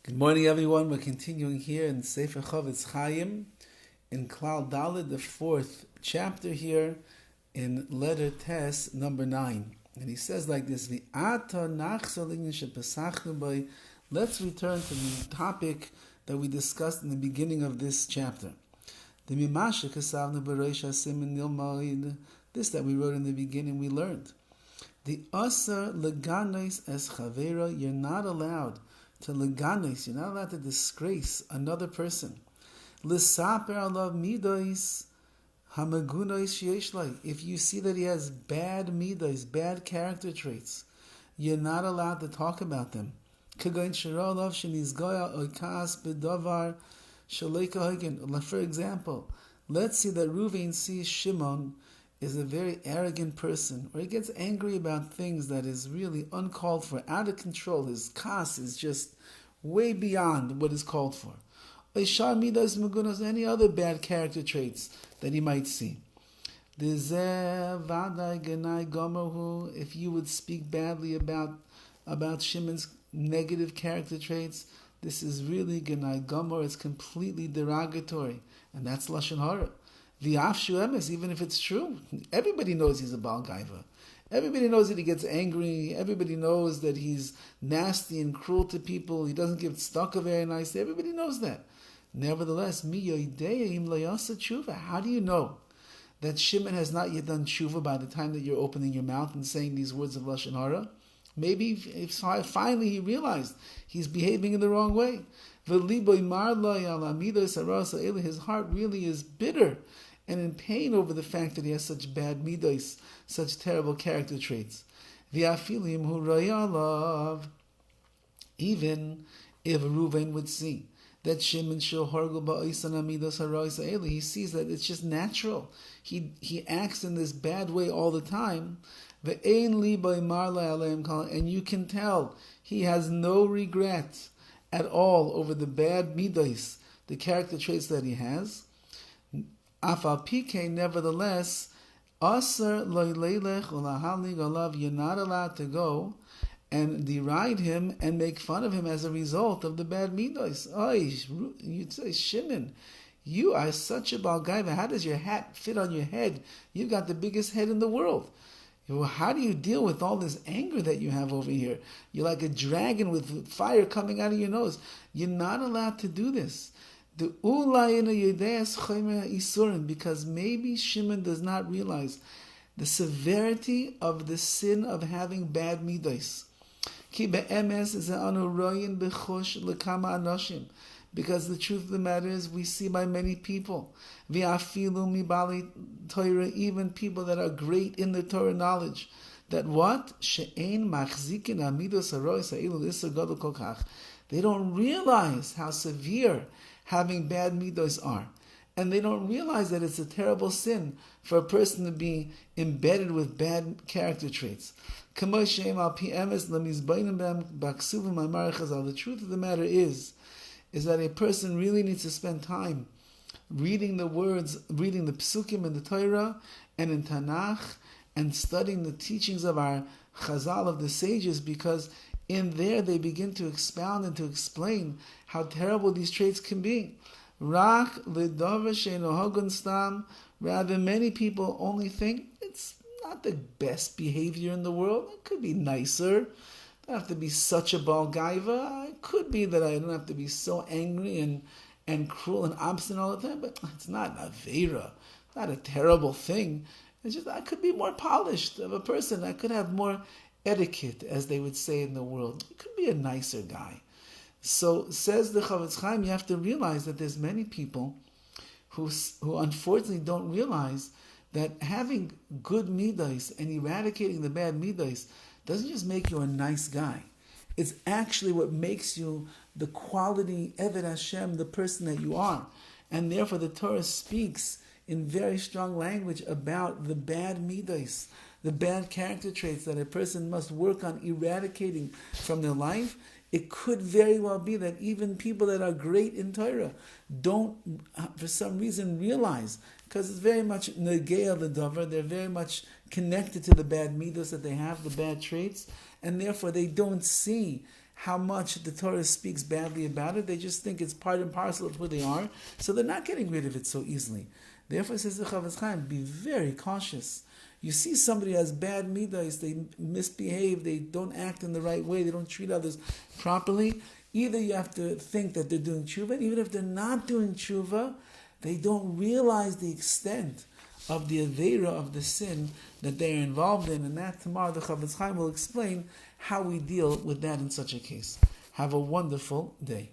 Good morning, everyone. We're continuing here in Sefer CHOFETZ CHAIM in Klal Daled, the fourth chapter here in letter Tes, number 9. And he says like this, Let's return to the topic that we discussed in the beginning of this chapter. This that we wrote in the beginning, we learned. The Asar leganos es chavera, you're not allowed to leganos, you're not allowed to disgrace another person. L'saper alav middos hamagunos sheyesh lai. If you see that he has bad middos, bad character traits, you're not allowed to talk about them. Kagoin shara alav shenizgoya oikas bedavar shaleika hagen. For example, let's see that Reuven sees Shimon is a very arrogant person, or he gets angry about things that is really uncalled for, out of control. His kas is just way beyond what is called for. Any other bad character traits that he might see. If you would speak badly about Shimon's negative character traits, this is really Genai Gomer, it's completely derogatory, and that's Lashon Hara. The Afshu Emes, even if it's true, everybody knows he's a Baal Gaiva. Everybody knows that he gets angry. Everybody knows that he's nasty and cruel to people. He doesn't give tzedakah very nicely. Everybody knows that. Nevertheless, how do you know that Shimon has not yet done tshuva by the time that you're opening your mouth and saying these words of Lashon Hara? Maybe if finally he realized he's behaving in the wrong way. His heart really is bitter and in pain over the fact that he has such bad midos, such terrible character traits. Even if Reuven would see that Shimon he sees that it's just natural. He acts in this bad way all the time. And you can tell he has no regret at all over the bad midos, the character traits that he has. Afal pike, nevertheless, aser loylelech ulahalig alav, you're not allowed to go and deride him and make fun of him as a result of the bad midos. You'd say, Shimon, you are such a Baal Gaiva. How does your hat fit on your head? You've got the biggest head in the world. How do you deal with all this anger that you have over here? You're like a dragon with fire coming out of your nose. You're not allowed to do this. Because maybe Shimon does not realize the severity of the sin of having bad midos. Because the truth of the matter is, we see by many people, even people that are great in the Torah knowledge, that what? They don't realize how severe having bad midos are. And they don't realize that it's a terrible sin for a person to be embedded with bad character traits. The truth of the matter is that a person really needs to spend time reading the words, reading the psukim in the Torah and in Tanakh, and studying the teachings of our Chazal, of the sages, because in there they begin to expound and to explain how terrible these traits can be. Rather, many people only think it's not the best behavior in the world. It could be nicer. I don't have to be such a Baal Gaiva. It could be that I don't have to be so angry and cruel and obstinate all the time, but it's not an Aveira, not a terrible thing. It's just I could be more polished of a person. I could have more etiquette, as they would say in the world. You could be a nicer guy. So says the CHOFETZ CHAIM, you have to realize that there's many people who unfortunately don't realize that having good midos and eradicating the bad midos doesn't just make you a nice guy. It's actually what makes you the quality Eved Hashem, the person that you are. And therefore the Torah speaks in very strong language about the bad midos, the bad character traits that a person must work on eradicating from their life. It could very well be that even people that are great in Torah don't, for some reason, realize, because it's very much negea l'davar, they're very much connected to the bad midos that they have, the bad traits, and therefore they don't see how much the Torah speaks badly about it. They just think it's part and parcel of who they are, so they're not getting rid of it so easily. Therefore, says the CHOFETZ Chaim, be very cautious. You see somebody has bad middos, they misbehave, they don't act in the right way, they don't treat others properly. Either you have to think that they're doing tshuva, and even if they're not doing tshuva, they don't realize the extent of the aveira of the sin that they are involved in, and that tomorrow the CHOFETZ Chaim will explain how we deal with that in such a case. Have a wonderful day.